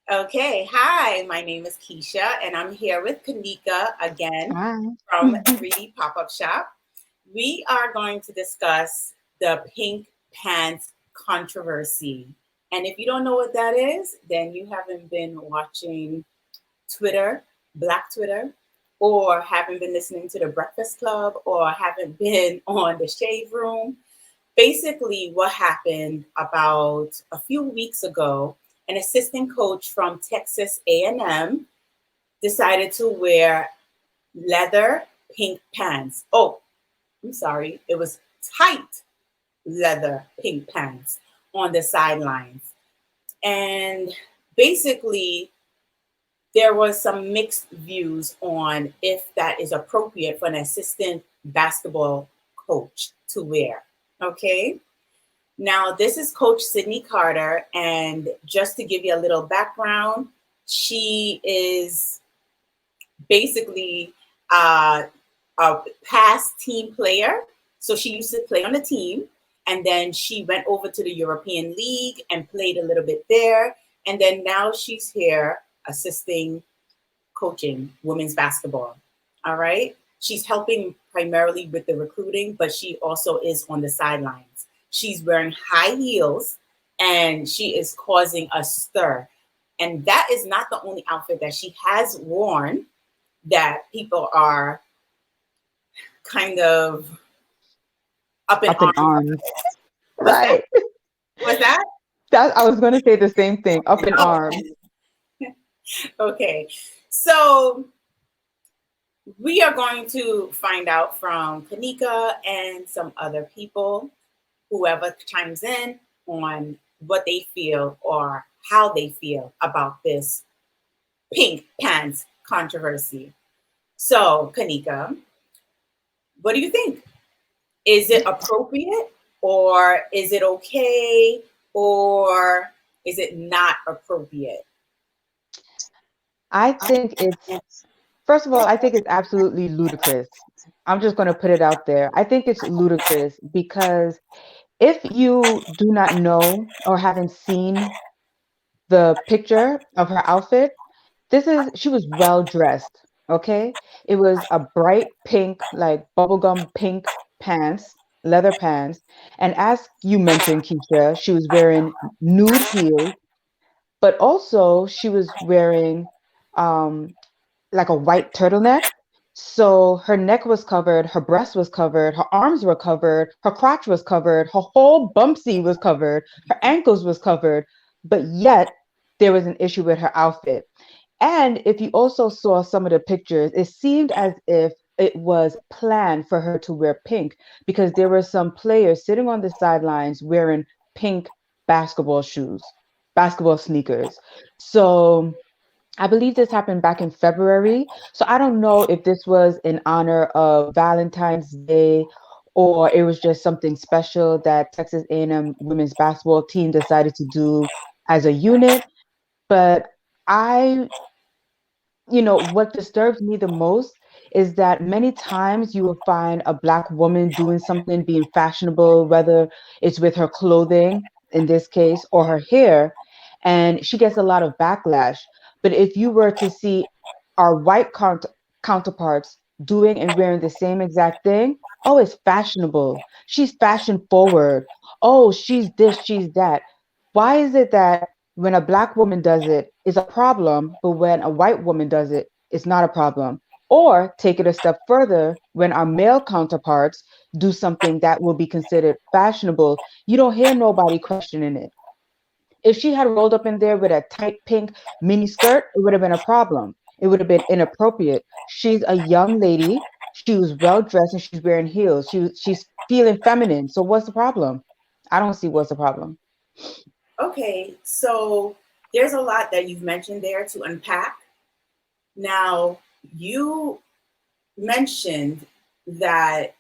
Okay, hi, my name is Keisha, and I'm here with Kanika again Hi. from 3D Pop-Up Shop. We are going to discuss the pink pants controversy. And if you don't know what that is, then you haven't been watching Twitter, Black Twitter, or haven't been listening to the Breakfast Club, or haven't been on the Shade Room. Basically, what happened about a few weeks ago, an assistant coach from Texas A&M decided to wear leather pink pants. Oh, I'm sorry, it was tight leather pink pants on the sidelines. And basically, there was some mixed views on if that is appropriate for an assistant basketball coach to wear. Okay. Now, this is Coach Sydney Carter, and just to give you a little background, she is basically a past team player. So she used to play on the team, and then she went over to the European League and played a little bit there. And then now she's here assisting coaching women's basketball. All right. She's helping primarily with the recruiting, but she also is on the sidelines. She's wearing high heels and she is causing a stir. And that is not the only outfit that she has worn that people are kind of up in Up in arms. arms. What's that? Right. What's that? That I was going to say the same thing. Up in Oh, arms. okay. So we are going to find out from Kanika and some other people, whoever chimes in, on what they feel or how they feel about this pink pants controversy. So, Kanika, what do you think? Is it appropriate or is it okay or is it not appropriate? I think it's, first of all, I think it's absolutely ludicrous. I'm just going to put it out there. I think it's ludicrous because if you do not know or haven't seen the picture of her outfit, she was well dressed. Okay. It was a bright pink, like bubblegum pink pants, leather pants. And as you mentioned, Keisha, she was wearing nude heels, but also she was wearing um like a white turtleneck. So her neck was covered, her breast was covered, her arms were covered, her crotch was covered, her whole bumpsy was covered, her ankles was covered, but yet there was an issue with her outfit. And if you also saw some of the pictures, it seemed as if it was planned for her to wear pink because there were some players sitting on the sidelines wearing pink basketball shoes, basketball sneakers. So I believe this happened back in February. So I don't know if this was in honor of Valentine's Day or it was just something special that Texas A&M women's basketball team decided to do as a unit. But I what disturbs me the most is that many times you will find a Black woman doing something, being fashionable, whether it's with her clothing in this case or her hair, and she gets a lot of backlash. But if you were to see our counterparts doing and wearing the same exact thing, oh, it's fashionable. She's fashion forward. Oh, she's this, she's that. Why is it that when a Black woman does it, it's a problem, but when a white woman does it, it's not a problem? Or take it a step further, when our male counterparts do something that will be considered fashionable, you don't hear nobody questioning it. If she had rolled up in there with a tight pink mini skirt, it would have been a problem. It would have been inappropriate. She's a young lady. She was well dressed and she's wearing heels. She's feeling feminine. So what's the problem? I don't see what's the problem. Okay, so there's a lot that you've mentioned there to unpack. Now, you mentioned that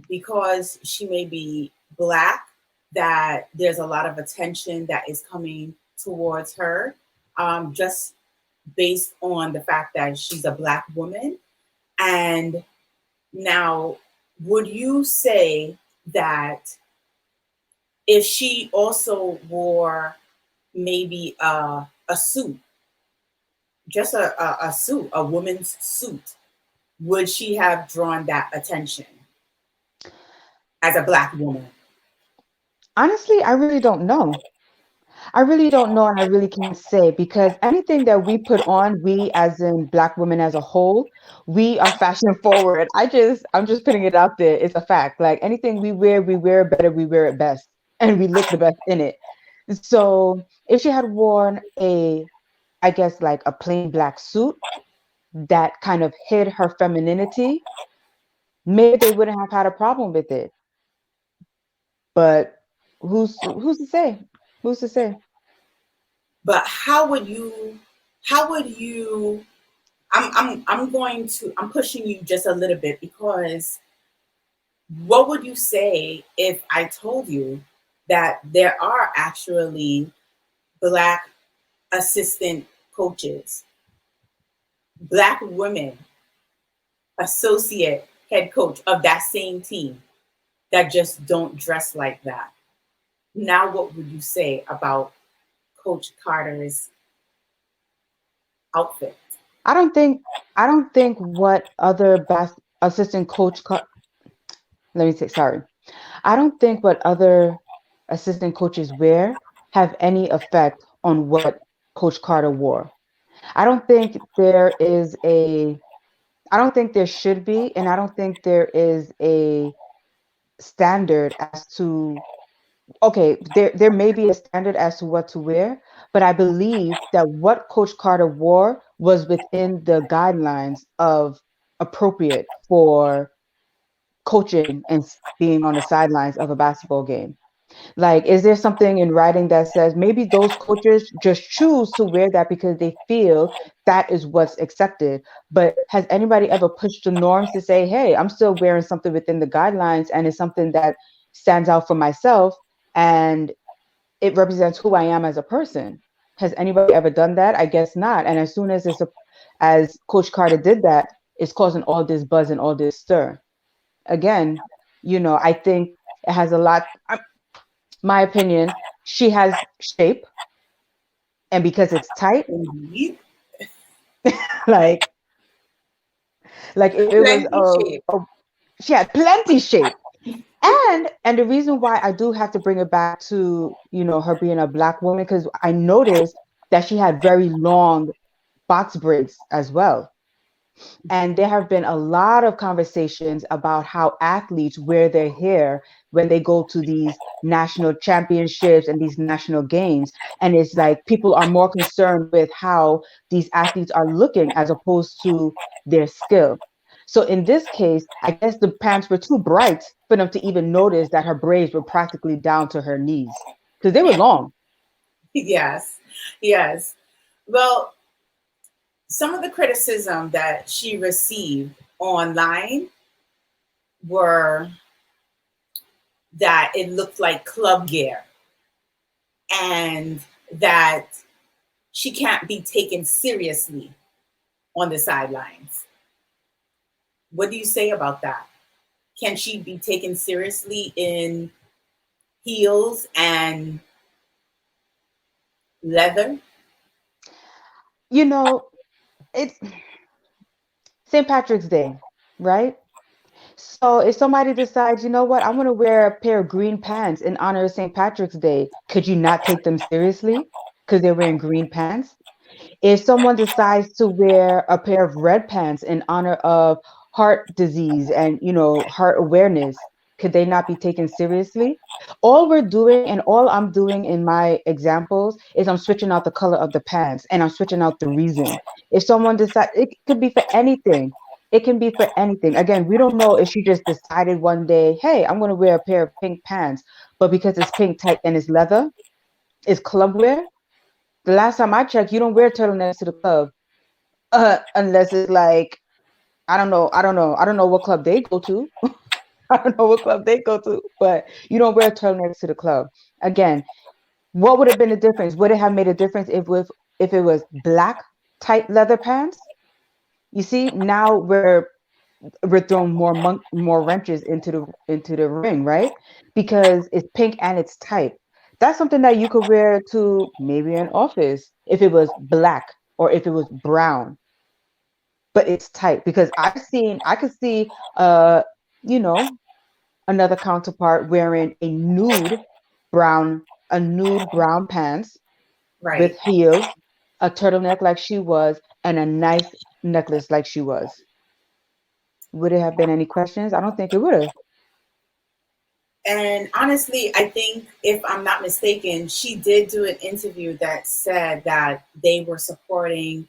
because she may be Black, that there's a lot of attention that is coming towards her, just based on the fact that she's a Black woman. And now, would you say that if she also wore maybe a suit, just a suit, a woman's suit, would she have drawn that attention as a black woman? Honestly, I really don't know. I really don't know, and I really can't say because anything that we put on, we as in Black women as a whole, we are fashion forward. I'm just putting it out there. It's a fact. Like anything we wear it better, we wear it best, and we look the best in it. So if she had worn a, I guess like a plain black suit that kind of hid her femininity, maybe they wouldn't have had a problem with it. But who's to say? Who's to say? But how would you I'm going to I'm pushing you just a little bit because what would you say if I told you that there are actually black assistant coaches, black women associate head coach of that same team that just don't dress like that? Now what would you say about Coach Carter's outfit? I don't think I don't think what other assistant let me say sorry. I don't think what other assistant coaches wear have any effect on what Coach Carter wore. I don't think there is a I don't think there should be, and I don't think there is a standard as to okay, there may be a standard as to what to wear, but I believe that what Coach Carter wore was within the guidelines of appropriate for coaching and being on the sidelines of a basketball game. Like, is there something in writing that says maybe those coaches just choose to wear that because they feel that is what's accepted? But has anybody ever pushed the norms to say, hey, I'm still wearing something within the guidelines and it's something that stands out for myself and it represents who I am as a person? Has anybody ever done that? I guess not. And as soon as as Coach Carter did that, it's causing all this buzz and all this stir. Again, I think it has a lot. My opinion, she has shape, and because it's tight, Indeed. like if it was Plenty shape. she had plenty shape. And the reason why I do have to bring it back to her being a black woman, because I noticed that she had very long box braids as well. And there have been a lot of conversations about how athletes wear their hair when they go to these national championships and these national games. And it's like people are more concerned with how these athletes are looking as opposed to their skill. So in this case, I guess the pants were too bright for them to even notice that her braids were practically down to her knees because they were long. Yes. Yes. Well, some of the criticism that she received online were that it looked like club gear and that she can't be taken seriously on the sidelines. What do you say about that? Can she be taken seriously in heels and leather? You know, it's St. Patrick's Day, right? So if somebody decides, you know what, I want to wear a pair of green pants in honor of St. Patrick's Day, could you not take them seriously because they're wearing green pants? If someone decides to wear a pair of red pants in honor of heart disease and heart awareness, could they not be taken seriously? All we're doing and all I'm doing in my examples is I'm switching out the color of the pants and I'm switching out the reason. If someone decides, it could be for anything. It can be for anything. Again, we don't know if she just decided one day, hey, I'm going to wear a pair of pink pants, but because it's pink tight and it's leather, it's club wear. The last time I checked, you don't wear turtlenecks to the club, unless it's like I don't know what club they go to. I don't know what club they go to, but you don't wear turtlenecks to the club. Again, what would have been the difference? Would it have made a difference if it was black tight leather pants? You see, now we're throwing more wrenches into the ring, right? Because it's pink and it's tight. That's something that you could wear to maybe an office if it was black. or if it was brown, but it's tight because I could see, you know, another counterpart wearing brown, a nude brown pants Right. with heels, a turtleneck like she was, and a nice necklace like she was. Would it have been any questions? I don't think it would have. And honestly, I think if I'm not mistaken, she did do an interview that said that they were supporting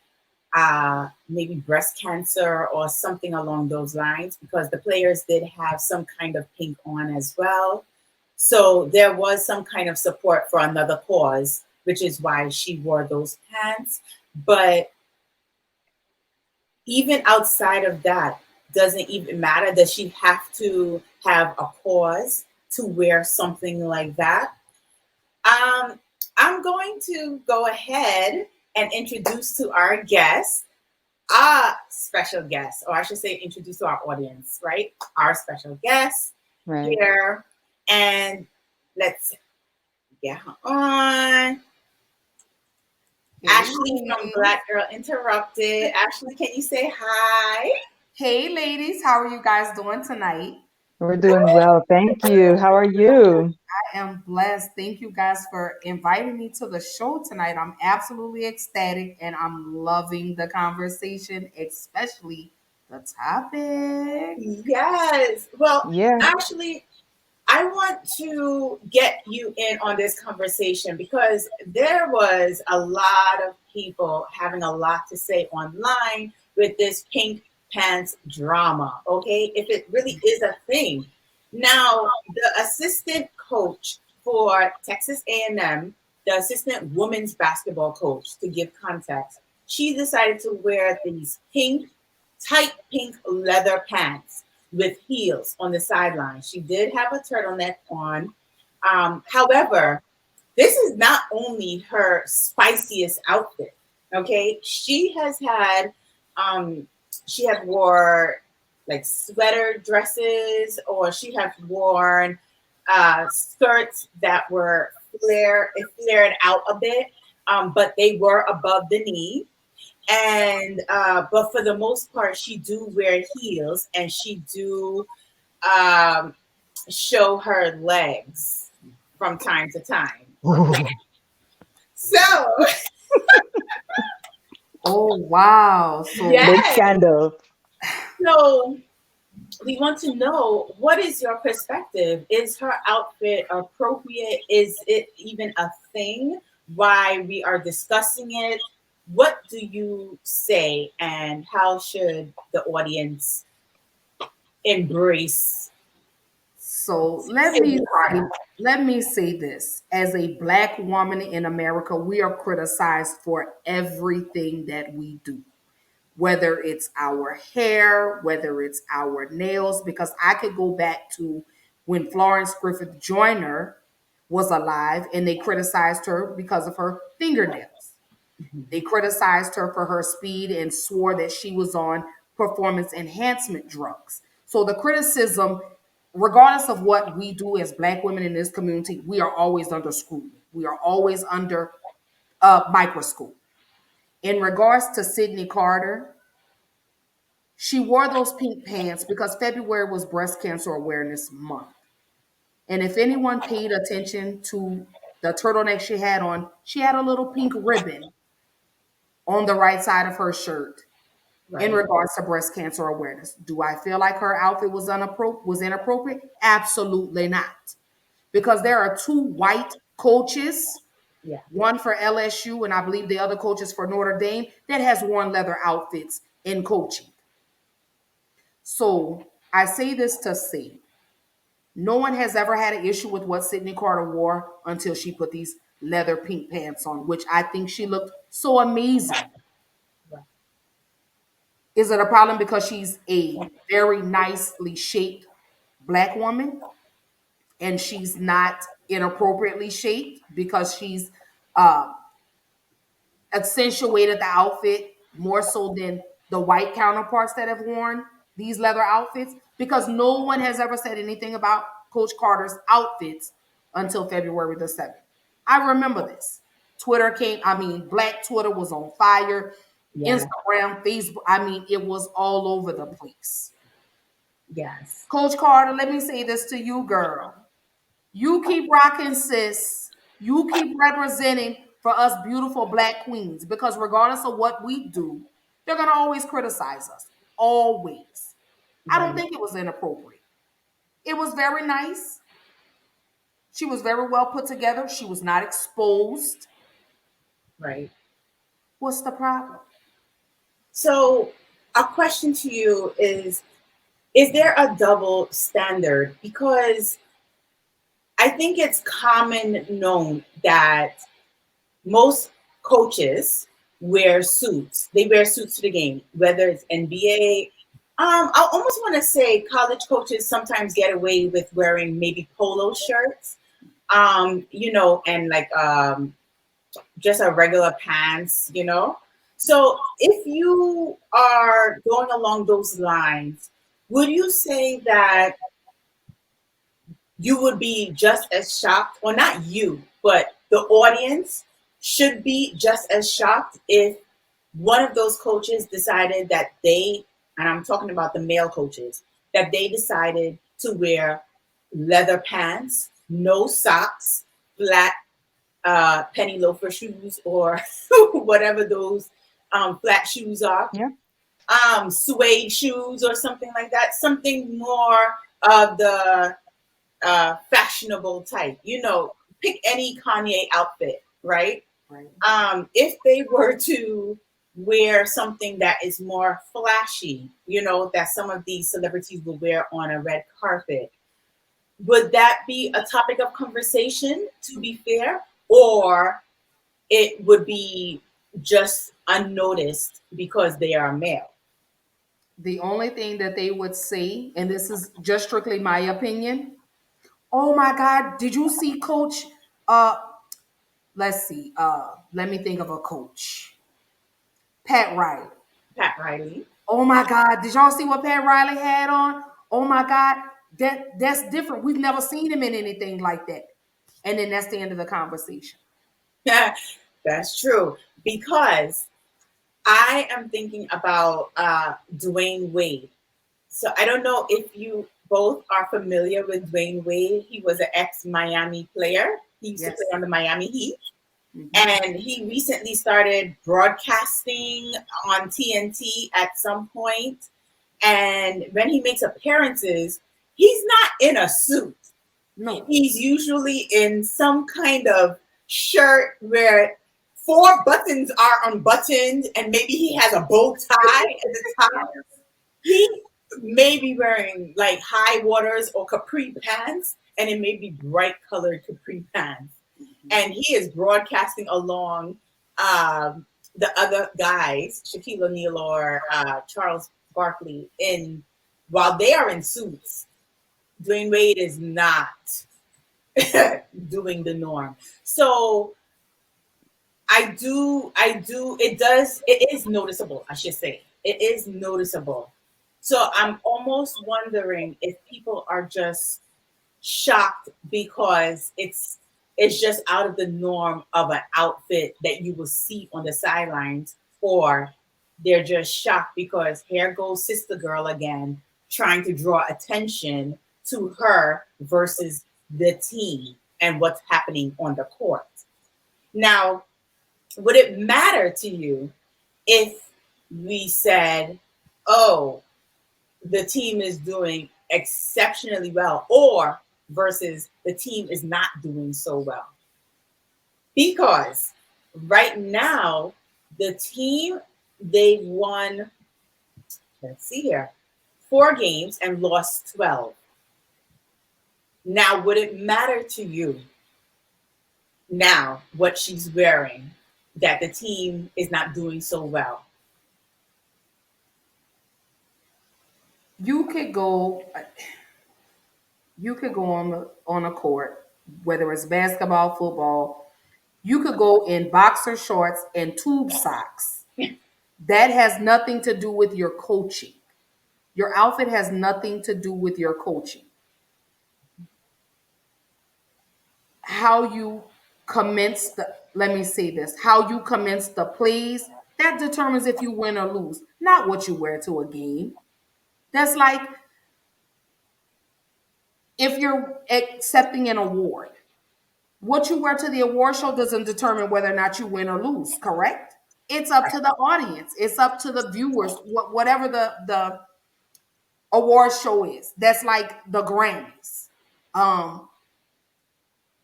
maybe breast cancer or something along those lines because the players did have some kind of pink on as well. So there was some kind of support for another cause, which is why she wore those pants. But even outside of that, doesn't even matter. Does she have to have a cause to wear something like that? Um, I'm going to go ahead and introduce to our guest, our special guest, or I should say, introduce to our audience, right? Our special guest Right. here. And let's get her on. Ashlee from Hey, Black Girl Interrupted. Ashlee, can you say hi? hey, ladies, how are you guys doing tonight? We're doing well. Thank you. How are you? I am blessed. Thank you guys for inviting me to the show tonight. I'm absolutely ecstatic and I'm loving the conversation, especially the topic. Yes. Well, Yeah. actually, I want to get you in on this conversation because there was a lot of people having a lot to say online with this pink pants drama. Okay, if it really is a thing. Now, the assistant coach for Texas A&M, the assistant women's basketball coach, to give context, she decided to wear these tight pink leather pants with heels on the sideline. She did have a turtleneck on. However, this is not only her spiciest outfit. Okay, um, she had wore like sweater dresses, or she had worn skirts that were flared out a bit, but they were above the knee. And but for the most part, she do wear heels, and she do um, show her legs from time to time. Okay, Ooh. so Oh, wow. So, Big yes, scandal. so we want to know, what is your perspective? Is her outfit appropriate? Is it even a thing? Why we are discussing it? What do you say, and how should the audience embrace so Sydney Carter? let me say this. As a black woman in America, we are criticized for everything that we do, whether it's our hair, whether it's our nails, because I could go back to when Florence Griffith Joyner was alive and they criticized her because of her fingernails. They criticized her for her speed and swore that she was on performance enhancement drugs. So the criticism, regardless of what we do as black women in this community, we are always under scrutiny. We are always under a microscope. In regards to Sydney Carter, she wore those pink pants because February was Breast Cancer Awareness Month. And if anyone paid attention to the turtleneck she had a little pink ribbon on the right side of her shirt in Right. regards to breast cancer awareness. Do I feel like her outfit was inappropriate? Absolutely not. Because there are two white coaches, Yeah. one for LSU and I believe the other coach is for Notre Dame, that has worn leather outfits in coaching. So I say this to say, no one has ever had an issue with what Sydney Carter wore until she put these leather pink pants on, which I think she looked so amazing. Right. Is it a problem because she's a very nicely shaped black woman and she's not inappropriately shaped because she's uh, accentuated the outfit more so than the white counterparts that have worn these leather outfits? Because no one has ever said anything about Coach Carter's outfits until February the 7th. I remember this. Twitter came, I mean, Black Twitter was on fire, Yeah. Instagram, Facebook, I mean, it was all over the place. Yes. Coach Carter, let me say this to you, girl. You keep rocking, sis. You keep representing for us beautiful Black queens, because regardless of what we do, they're going to always criticize us. Always. I don't Right. think it was inappropriate. It was very nice. She was very well put together. She was not exposed. Right. What's the problem? So, a question to you is there a double standard? Because I think it's common known that most coaches wear suits. They wear suits to the game, whether it's NBA. I almost want to say college coaches sometimes get away with wearing maybe polo shirts, and like just a regular pants, you know. So if you are going along those lines, would you say that you would be just as shocked, or not you, but the audience should be just as shocked if one of those coaches decided that and I'm talking about the male coaches, that they decided to wear leather pants, no socks, flat penny loafer shoes, or whatever those flat shoes are, Yeah. suede shoes or something like that, something more of the fashionable type. Pick any Kanye outfit, right? Right. If they were to wear something that is more flashy, that some of these celebrities will wear on a red carpet, would that be a topic of conversation, to be fair? Or it would be just unnoticed because they are male? The only thing that they would say, and this is just strictly my opinion, oh my God, did you see Coach? Uh, let's see. Let me think of a coach. Pat Riley. Pat Riley. Oh my God, did y'all see what Pat Riley had on? Oh my God, that's different. We've never seen him in anything like that. And then that's the end of the conversation. That's true. Because I am thinking about Dwayne Wade. So I don't know if you both are familiar with Dwayne Wade. He was an ex-Miami player. He used to Yes. play on the Miami Heat. Mhm. And he recently started broadcasting on TNT at some point. And when he makes appearances, he's not in a suit. No. He's usually in some kind of shirt where four buttons are unbuttoned, and maybe he has a bow tie at the top. He may be wearing like high waters or capri pants, and it may be bright colored capri pants. And he is broadcasting along the other guys, Shaquille O'Neal or Charles Barkley, in while they are in suits. Dwayne Wade is not doing the norm. So it is noticeable, I should say. It is noticeable. So I'm almost wondering if people are just shocked because it's just out of the norm of an outfit that you will see on the sidelines, or they're just shocked because here goes sister girl again trying to draw attention to her versus the team and what's happening on the court. Now, would it matter to you if we said, oh, the team is doing exceptionally well, or versus the team is not doing so well? Because right now, the team, they've won, let's see here, 4 games and lost 12. Now, would it matter to you now what she's wearing that the team is not doing so well? You could go you could go on a court, whether it's basketball, football, you could go in boxer shorts and tube socks. That has nothing to do with your coaching. Your outfit has nothing to do with your coaching. How you commence the let me say this, how you commence the plays, that determines if you win or lose, not what you wear to a game. That's like if you're accepting an award. What you wear to the award show doesn't determine whether or not you win or lose, correct? It's up to the audience. It's up to the viewers, whatever the award show is. That's like the Grammys. Um,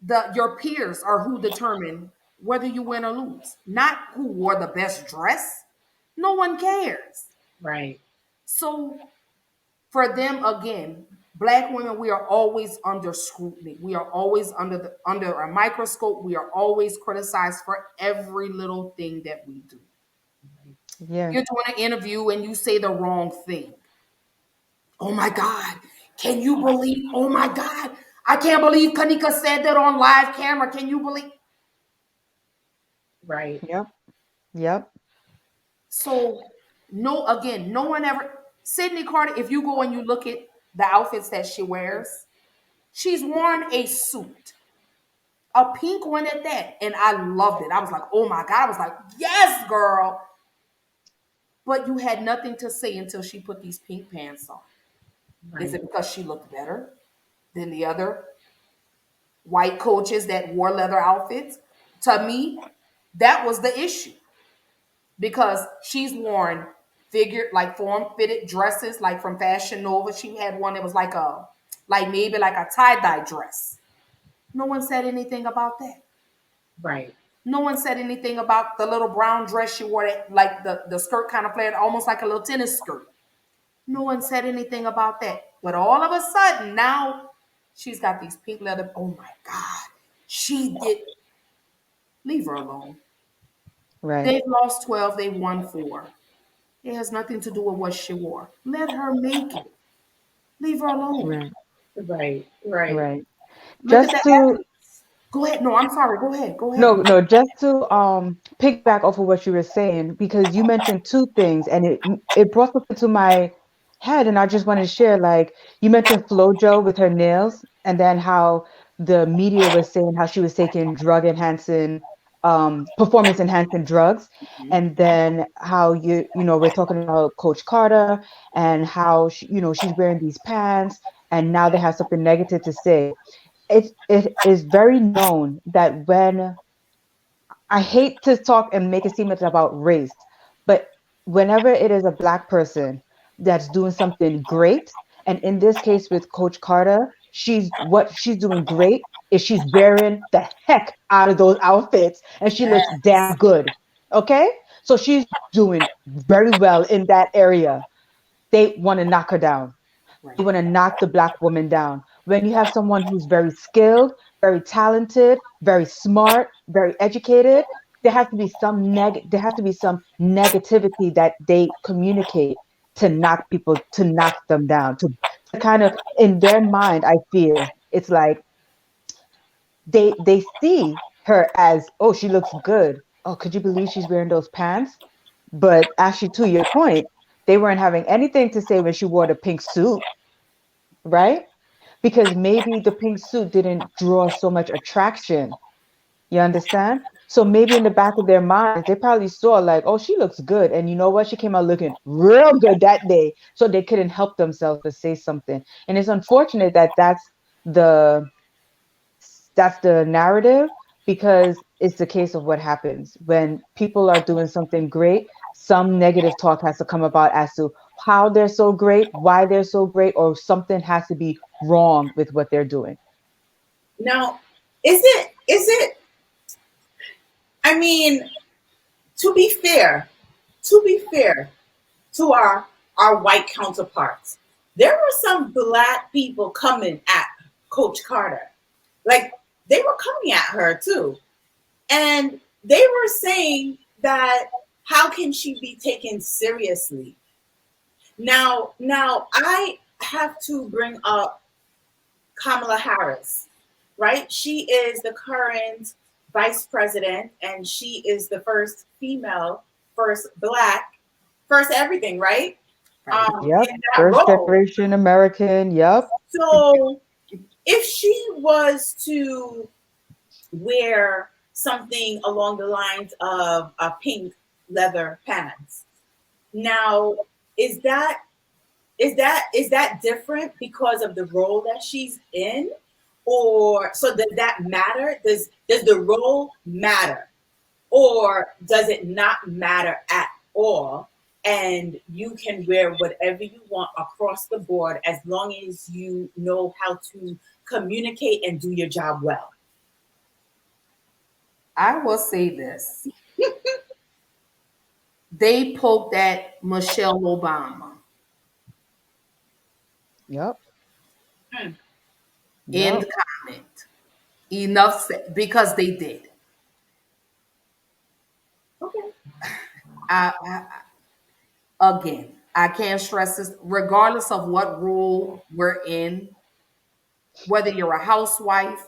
the your peers are who determine whether you win or lose, not who wore the best dress. No one cares. Right. So for them, again, black women, we are always under scrutiny. We are always under a microscope. We are always criticized for every little thing that we do. Yeah. You're doing an interview and you say the wrong thing. Oh my God. Can you believe? Oh my God. I can't believe Kanika said that on live camera. Can you believe? Right. Yep. Yep. So, no, again, no one ever. Sydney Carter, if you go and you look at the outfits that she wears, she's worn a suit, a pink one at that. And I loved it. I was like, oh my God. I was like, yes, girl. But you had nothing to say until she put these pink pants on. Is Right. it because she looked better than the other white coaches that wore leather outfits? To me, that was the issue because she's worn figured like form fitted dresses, like from Fashion Nova. She had one that was like maybe like a tie dye dress. No one said anything about that. Right. No one said anything about the little brown dress she wore, that like the skirt kind of flared, almost like a little tennis skirt. No one said anything about that. But all of a sudden, now she's got these pink leather. Oh my God. She did. Leave her alone. Right. They've lost 12, they won 4. It has nothing to do with what she wore. Let her make it. Leave her alone. Right. Right. Right. Right. Look at Just the to athletes. Go ahead. No, I'm sorry. Go ahead. Go No, ahead. no, just to piggyback off of what you were saying, because you mentioned two things and it brought something to my head, and I just wanted to share. Like, you mentioned Flojo with her nails, and then how the media was saying how she was taking drug enhancing performance enhancing drugs, Mhm. and then how we're talking about Coach Carter and how she's wearing these pants, and now they have something negative to say. It is very known that when I hate to talk and make it seem it's about race, but whenever it is a black person that's doing something great, and in this case with Coach Carter, what she's doing great is she's wearing the heck out of those outfits and she looks damn Yes. good. Okay? So she's doing very well in that area. They want to knock her down. They Right. want to knock the black woman down. When you have someone who's very skilled, very talented, very smart, very educated, there has to be some negativity that they communicate to knock them down, to kind of, in their mind, I feel it's like they see her as, oh, she looks good. Oh, could you believe she's wearing those pants? But actually, to your point, they weren't having anything to say when she wore the pink suit, right? Because maybe the pink suit didn't draw so much attraction. You understand? So maybe in the back of their minds, they probably saw like, oh, she looks good. And you know what? She came out looking real good that day. So they couldn't help themselves to say something. And it's unfortunate that the that's the narrative, because it's the case of what happens when people are doing something great. Some negative talk has to come about as to how they're so great, why they're so great, or something has to be wrong with what they're doing. Now, is it, I mean, to be fair, to be fair to our white counterparts, there were some black people coming at Coach Carter. Like, they were coming at her too. And they were saying that how can she be taken seriously? Now I have to bring up Kamala Harris, right? She is the current vice president and she is the first female, first black, first everything, right? Right. Yep. In that First role. generation American. Yep. So if she was to wear something along the lines of a pink leather pants. Now, is that is that different because of the role that she's in, or so does that matter? Does the role matter, or does it not matter at all? And you can wear whatever you want across the board as long as you know how to communicate and do your job well. I will say this. They poked at Michelle Obama Yep. Hmm, in Yep. the comment. Enough said, because they did. okay. I, again, I can't stress this, regardless of what role we're in, whether you're a housewife,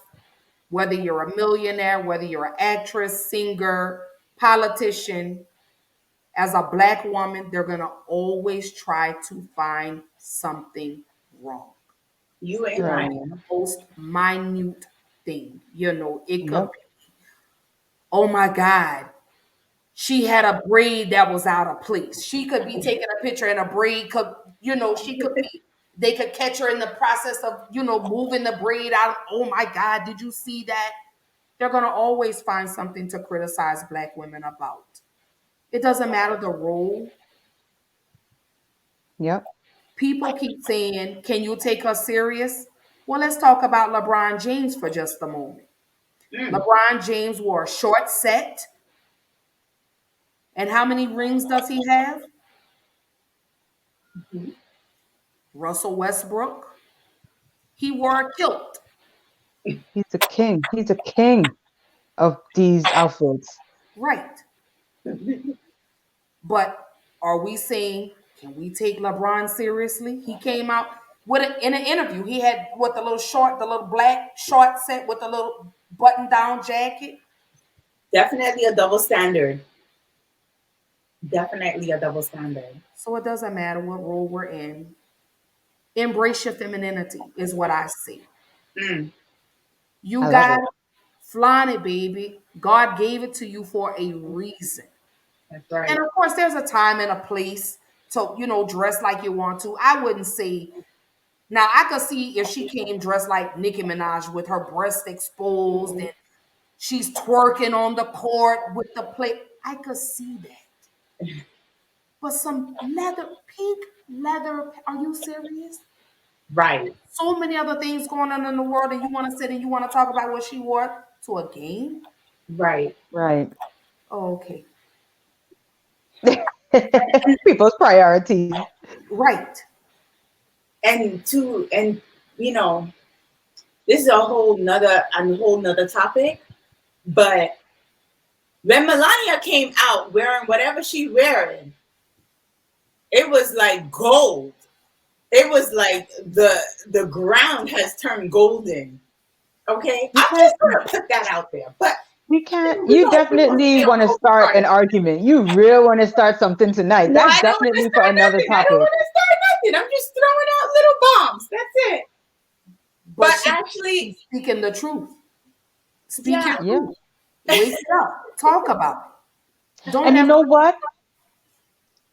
whether you're a millionaire, whether you're an actress, singer, politician, as a black woman, they're going to always try to find something wrong. You It ain't could Right. be lying. the most minute thing. It could Yep. be, oh my God, she had a braid that was out of place. She could be taking a picture and a braid could, she could be, they could catch her in the process of, moving the braid out. Oh my God, did you see that? They're going to always find something to criticize black women about. It doesn't matter the role. Yep. People keep saying, can you take us serious? Well, let's talk about LeBron James for just a moment. Mm, LeBron James wore a short set. And how many rings does he have? mhm. Russell Westbrook. He wore a kilt. He's a king. He's a king of these outfits. Right. But are we saying, can we take LeBron seriously? He came out in an interview. He had what the little black short set with the little button down jacket. Definitely a double standard. Definitely a double standard. So it doesn't matter what role we're in. Embrace your femininity is what I see. Mm, You I love got it. it, flaunt it, baby. God gave it to you for a reason. that's And right. of course, there's a time and a place to, dress like you want to. I wouldn't say, now I could see if she came dressed like Nicki Minaj with her breast exposed Mhm. and she's twerking on the court with the plate. I could see that. But some pink leather, are you serious? Right. So many other things going on in the world, and you want to sit and you want to talk about what she wore to a game? Right. Right. Oh, okay. People's priorities. Right. And you know, this is a whole nother topic. But when Melania came out wearing whatever she wearing, it was like gold. It was like the ground has turned golden. Okay, We I'm can't just gonna put that out there. But we can't we're you gonna we're gonna definitely stay on want to both start an sides. argument. You really want to start something tonight. No, That's I don't want to definitely for start another nothing. I don't topic. want to start nothing. I'm just throwing out little bombs. That's it. But But she's actually, speaking the truth. Speak your yeah, Yeah. truth. Wake it up. Talk about it. Don't And you have, know what?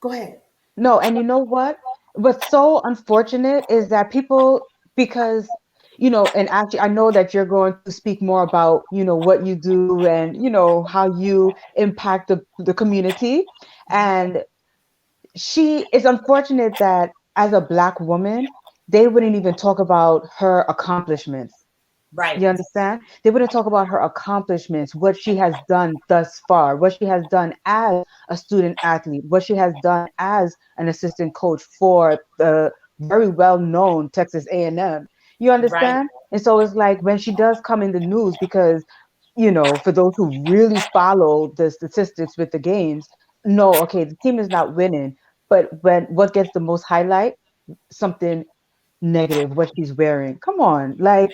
go ahead. No, and you know what? What's so unfortunate is that people, because, and actually, I know that you're going to speak more about, what you do and, how you impact the community. And it's unfortunate that as a Black woman, they wouldn't even talk about her accomplishments. right, You understand? They wouldn't talk about her accomplishments, what she has done thus far, what she has done as a student athlete, what she has done as an assistant coach for the very well-known Texas A&M. You right, understand? And so it's like when she does come in the news, because, for those who really follow the statistics with the games, no, okay, the team is not winning. But when what gets the most highlight? Something negative, what she's wearing. Come on, like,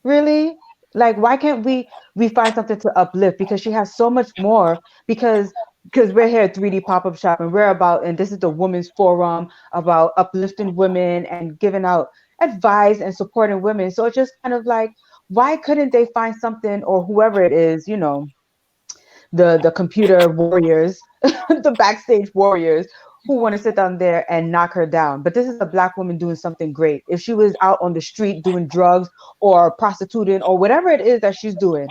really? Like, why can't we find something to uplift? Because she has so much more. Because we're here at 3D Pop-Up Shop, and we're about, and this is the women's forum about uplifting women and giving out advice and supporting women. So it's just kind of like, why couldn't they find something, or whoever it is, the computer warriors, the backstage warriors who want to sit down there and knock her down. But this is a black woman doing something great. If she was out on the street doing drugs or prostituting or whatever it is that she's doing,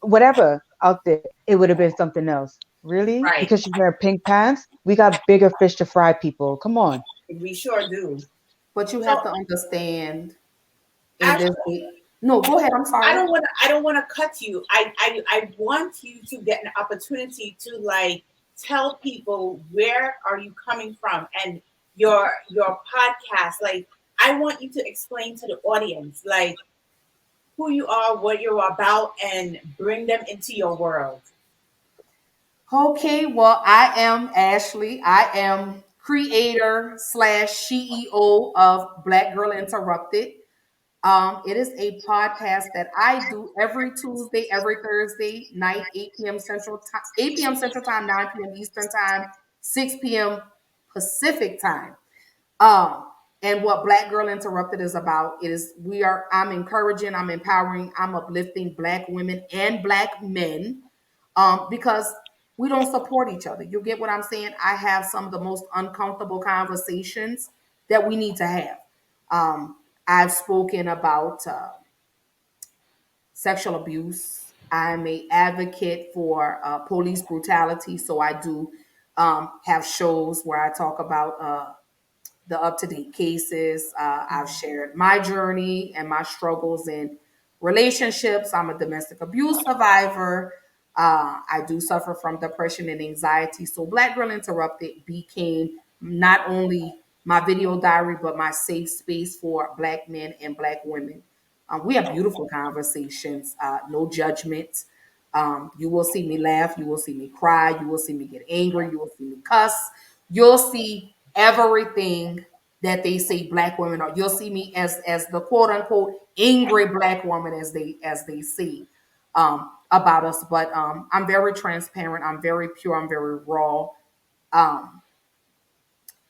whatever out there, it would have been something else. Really? Right. Because she's wearing pink pants? We got bigger fish to fry, people. Come on. We sure do. But you have So to understand in Ash, this no, go ahead. I'm I sorry. don't want to. I don't want to cut you. I want you to get an opportunity to like tell people where are you coming from and your podcast. Like I want you to explain to the audience like who you are, what you're about, and bring them into your world. Okay, well, I am Ashlee. I am creator slash CEO of Black Girl Interrupted. It is a podcast that I do every Tuesday, every Thursday night, 8 p.m. Central Time, 8 p.m. Central Time, 9 p.m. Eastern Time, 6 p.m. Pacific Time. Um, and what Black Girl Interrupted is about is I'm encouraging, I'm empowering, I'm uplifting Black women and Black men, because we don't support each other. You get what I'm saying? I have some of the most uncomfortable conversations that we need to have. Um, I've spoken about sexual abuse. I'm a advocate for police brutality, so I do have shows where I talk about the up to date cases. I've shared my journey and my struggles in relationships. I'm a domestic abuse survivor. I do suffer from depression and anxiety. So, Black Girl Interrupted became not only my video diary, but my safe space for Black men and Black women. We have beautiful conversations, no judgment. You will see me laugh. You will see me cry. You will see me get angry. You will see me cuss. You'll see everything that they say Black women are. You'll see me as the quote unquote angry Black woman as they say about us. But I'm very transparent. I'm very pure. I'm very raw. Um,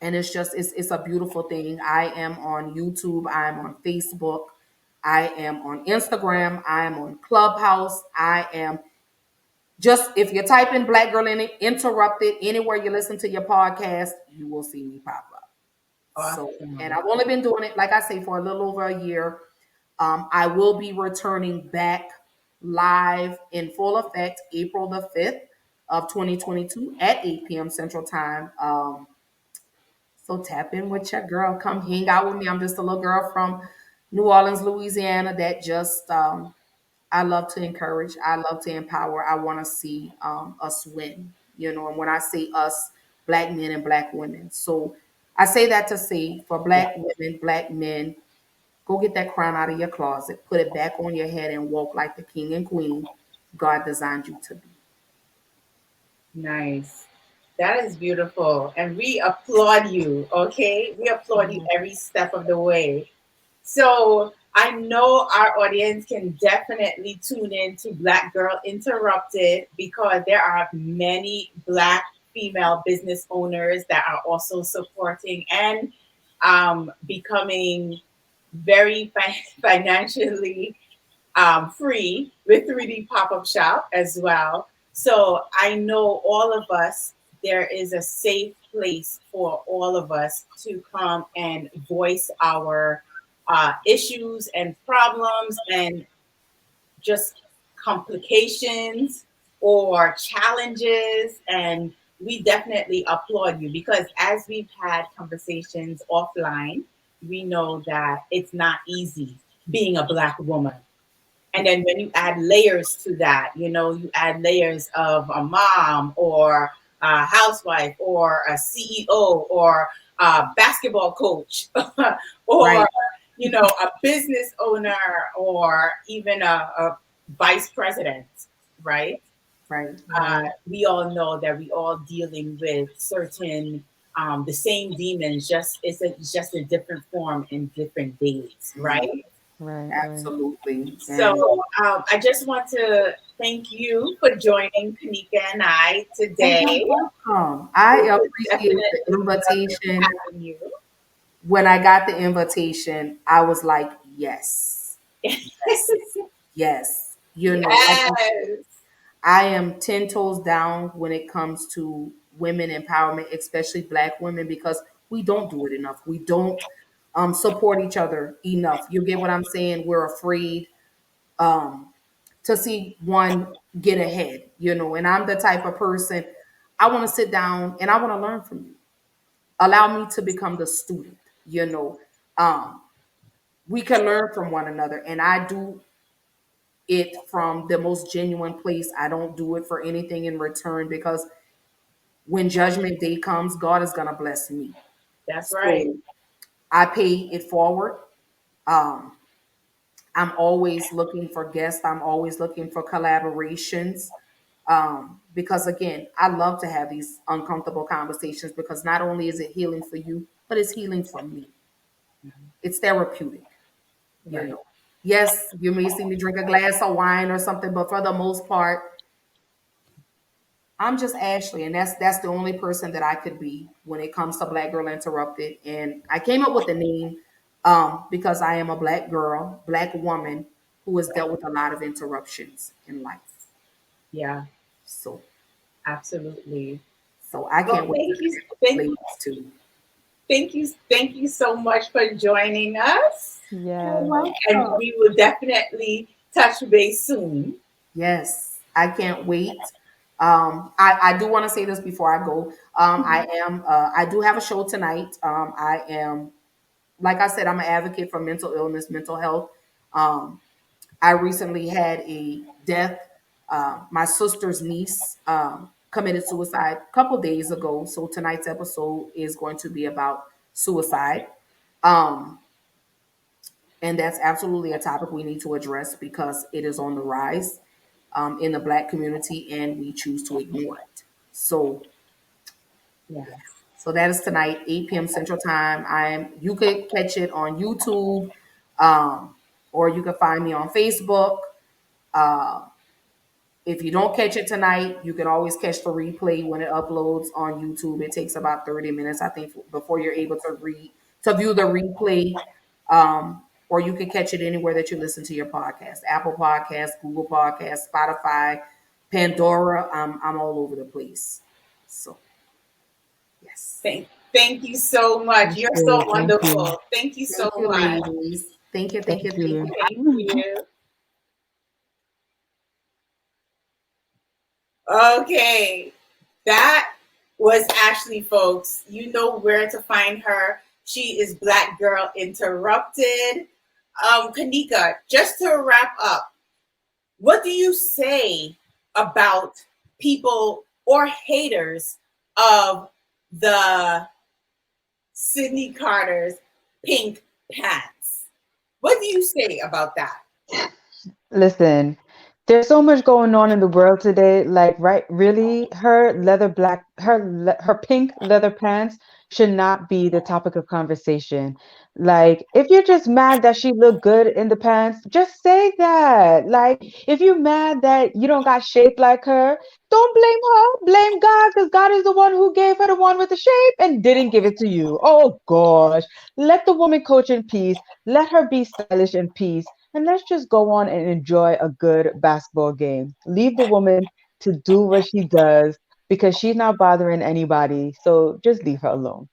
and it's a beautiful thing. I am on YouTube. I am on Facebook. I am on Instagram. I am on Clubhouse. I am just if you type in Black Girl Interrupted anywhere you listen to your podcast, you will see me pop up. So, and Awesome. I've only been doing it, like I say, for a little over a year. I will be returning back live in full effect April the 5th of 2022 at 8 p.m. Central Time. So tap in with your girl. Come hang out with me. I'm just a little girl from New Orleans, Louisiana that just I love to encourage. I love to empower. I want to see us win. And when I say us, Black men and Black women. So I say that to say for Yeah. Black women, Black men, go get that crown out of your closet, put it back on your head, and walk like the king and queen God designed you to be. Nice. That is beautiful. And we applaud you, okay? We applaud you Mhm. every step of the way. So I know our audience can definitely tune in to Black Girl Interrupted because there are many Black female business owners that are also supporting and becoming very financially free with 3D pop-up shop as well. So I know all of us, there is a safe place for all of us to come and voice our issues and problems and just complications or challenges. And we definitely applaud you because as we've had conversations offline, we know that it's not easy being a Black woman. And then when you add layers to that, you add layers of a mom or a housewife or a CEO or a basketball coach or, Right, a business owner or even a vice president, right? right, Uh, right. we all know that we all dealing with certain the same demons, it's just a different form in different days, Mhm. right? Right, right. Absolutely. So And I just want to thank you for joining Kanika and I oh, you're today. welcome. I It was appreciate the definitely lovely invitation. having you. When I got the invitation, I was like, yes, yes, yes. Like Yes. I am 10 toes down when it comes to women empowerment, especially Black women, because we don't do it enough. We don't support each other enough. You get what I'm saying? We're afraid um, to see one get ahead, you know. And I'm the type of person, I want to sit down and I want to learn from you. Allow me to become the student, you know. Um, we can learn from one another. And I do it from the most genuine place. I don't do it for anything in return because when judgment day comes, God is going to bless me. That's right. So I pay it forward. Um, I'm always looking for guests. I'm always looking for collaborations. Because again, I love to have these uncomfortable conversations because not only is it healing for you, but it's healing for me. It's therapeutic, you Right. know. Yes, you may see me drink a glass of wine or something, but for the most part, I'm just Ashlee, and that's the only person that I could be when it comes to Black Girl Interrupted. And I came up with the name because I am a Black girl, Black woman who has dealt with a lot of interruptions in life. Yeah, So, absolutely. so I Well, can't wait to connect with the ladies too. thank you so much for joining us. You're Yes. And welcome. we will definitely touch base soon. Yes, I can't wait. I do want to say this before I go. I do have a show tonight. I am, like I said, I'm an advocate for mental illness, mental health. Um, I recently had a death. My sister's niece committed suicide a couple days ago. So tonight's episode is going to be about suicide. Um, and that's absolutely a topic we need to address because it is on the rise in the Black community and we choose to ignore it. So, Yeah. yeah. So that is tonight, 8 p.m. Central Time. You could catch it on YouTube, um, or you can find me on Facebook. Uh, if you don't catch it tonight, you can always catch the replay when it uploads on YouTube. It takes about 30 minutes, I think, before you're able to view the replay. Or you can catch it anywhere that you listen to your podcast: Apple Podcasts, Google Podcasts, Spotify, Pandora. I'm all over the place. So yes. Thank you so much. That's You're so great. Thank you. wonderful. Thank you so Thank you, much. ladies. Thank you, thank Thank you, thank you. you. Thank you. Okay. That was Ashlee, folks. You know where to find her. She is Black Girl Interrupted. Kanika, just to wrap up, what do you say about people or haters of the Sydney Carter's pink pants? What do you say about that? Listen, there's so much going on in the world today. Like, right, really, her pink leather pants should not be the topic of conversation. Like, if you're just mad that she looked good in the pants, just say that. Like, if you're mad that you don't got shape like her, don't blame her. Blame God, because God is the one who gave her the one with the shape and didn't give it to you. Oh gosh. Let the woman coach in peace. Let her be stylish in peace, and let's just go on and enjoy a good basketball game. Leave the woman to do what she does because she's not bothering anybody. So just leave her alone.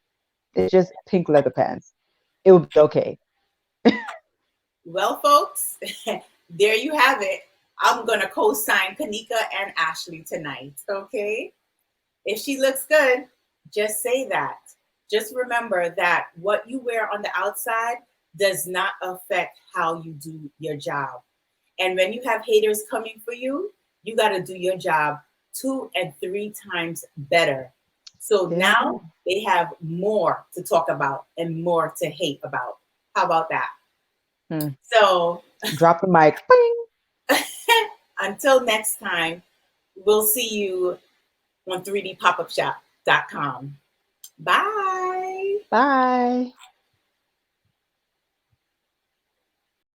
It's just pink leather pants. It will be okay. Well, folks, there you have it. I'm going to co sign Kanika and Ashlee tonight, okay? If she looks good, just say that. Just remember that what you wear on the outside does not affect how you do your job. And when you have haters coming for you, you got to do your job 2 and 3 times better. So There you now go. they have more to talk about and more to hate about. How about that? Hmm. So Drop the mic. Bing. until next time, we'll see you on 3dpopupshop.com. Bye. Bye.